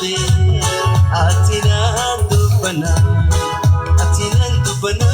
dadhabe ati naan dubbana ati naan dubbana.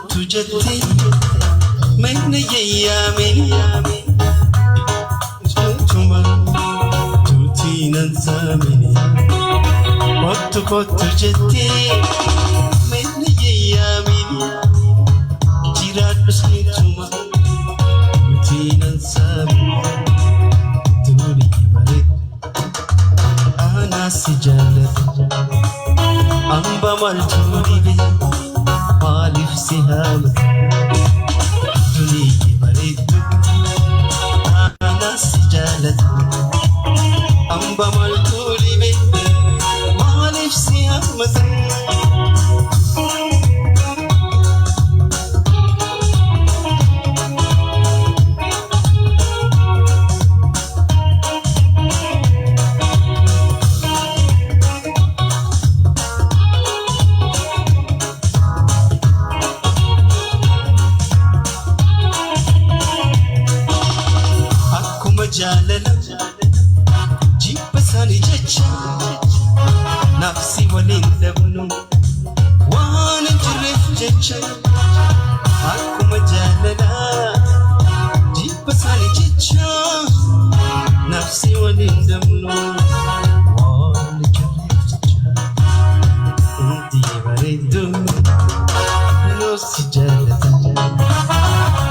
Tujate maine yaamini tuma tutinan samini kottu jette maine yaamini jiraadhus tuma tutinan samini turi bareed ana si jaalladhu amba maltu dhibe Alif siham Duni bareedu Ana sijalat Amba maltuli be Alif siham Jalala Jibasani jecha Nafsi walin dabnu Wana jirif jecha Akuma jalala Jibasani jecha Nafsi walin dabnu Wana jirif jecha Unti bareedu No si jalata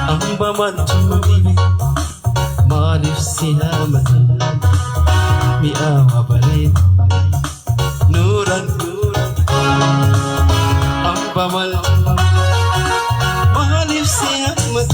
Amba mantu dibe Malif sihamat mi'awa bareed nuran amba malif sihamat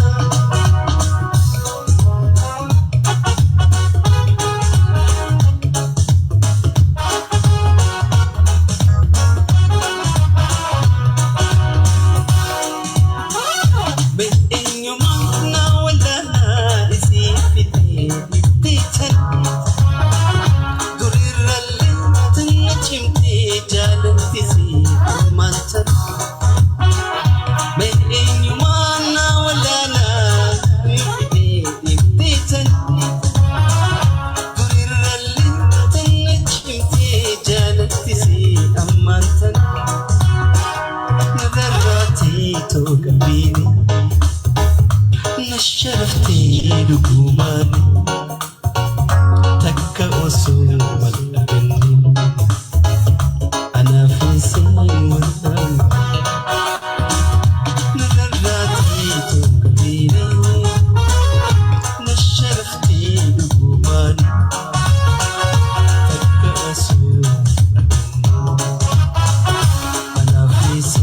Nasharafti dukumani Takka osu malabini Ana fisi wadani Nadarati tukabini Nasharafti dukumani Takka osu malabini Ana fisi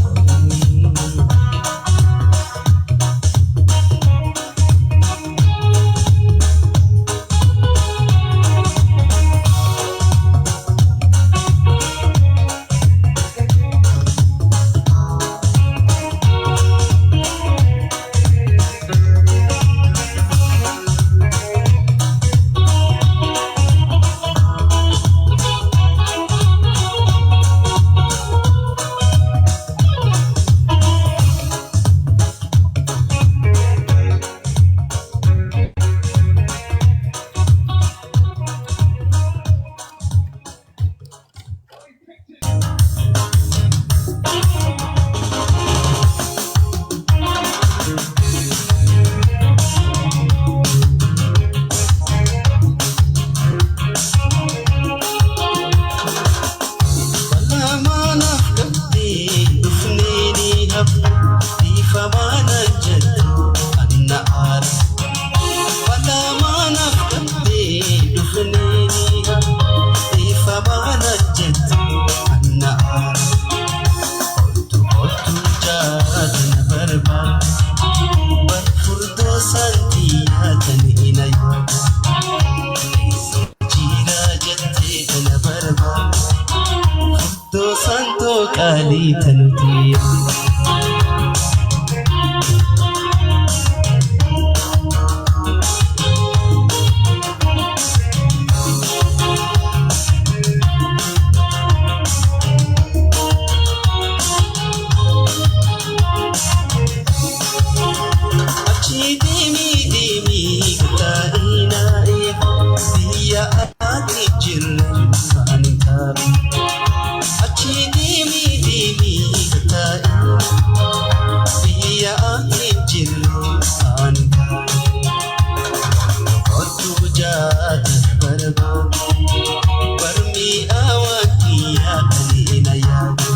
galtii. Achi deemi kata'ina'e biyya ati jirren fa'anin taa'e. Achi deemi kata'ina'e biyya ati jirren fa'anin taa'e. Kottu jaata barbaade barmi awwaaqiyyaa kan ina yaade.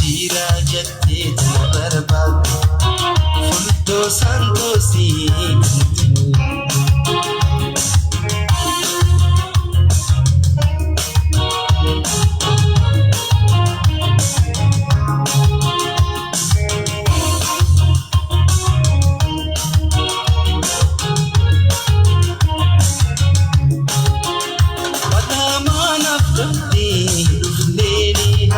Jira jettee tana barbaade fultoo santoosii galtii. Walaamaanaaf galtee dhufneeni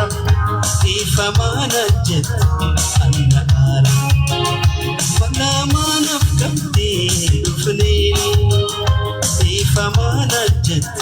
ifamaana jette anna aara. Walaamaanaaf galtee dhufneeni ifamaana jette